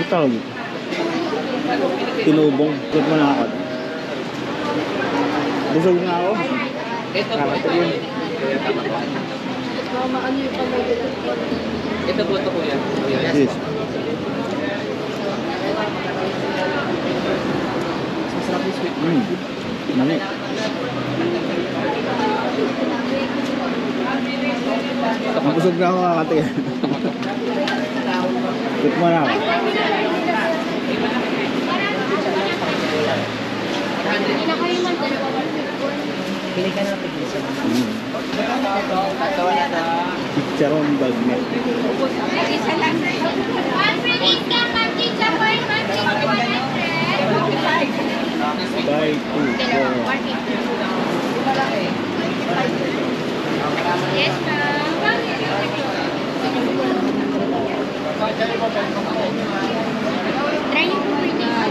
tawag? Tinubong. Ikot mo na ako. Busog na ako. Ito po ito kuya. Yes. Masarap yung sweet. Mami. Busog na ako kakati. Ikot mo na ako. Pili ka natin isa. Chicharon bagnet. Isa lang. One free eat ka, ma'am. Chicha for ma'am. Chicha 100. Buy 2 for... Yes, ma'am. Try niyo po free taste.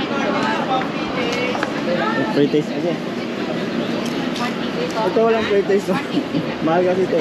Free taste kasi. Ito walang free taste. Mahal kasi ito.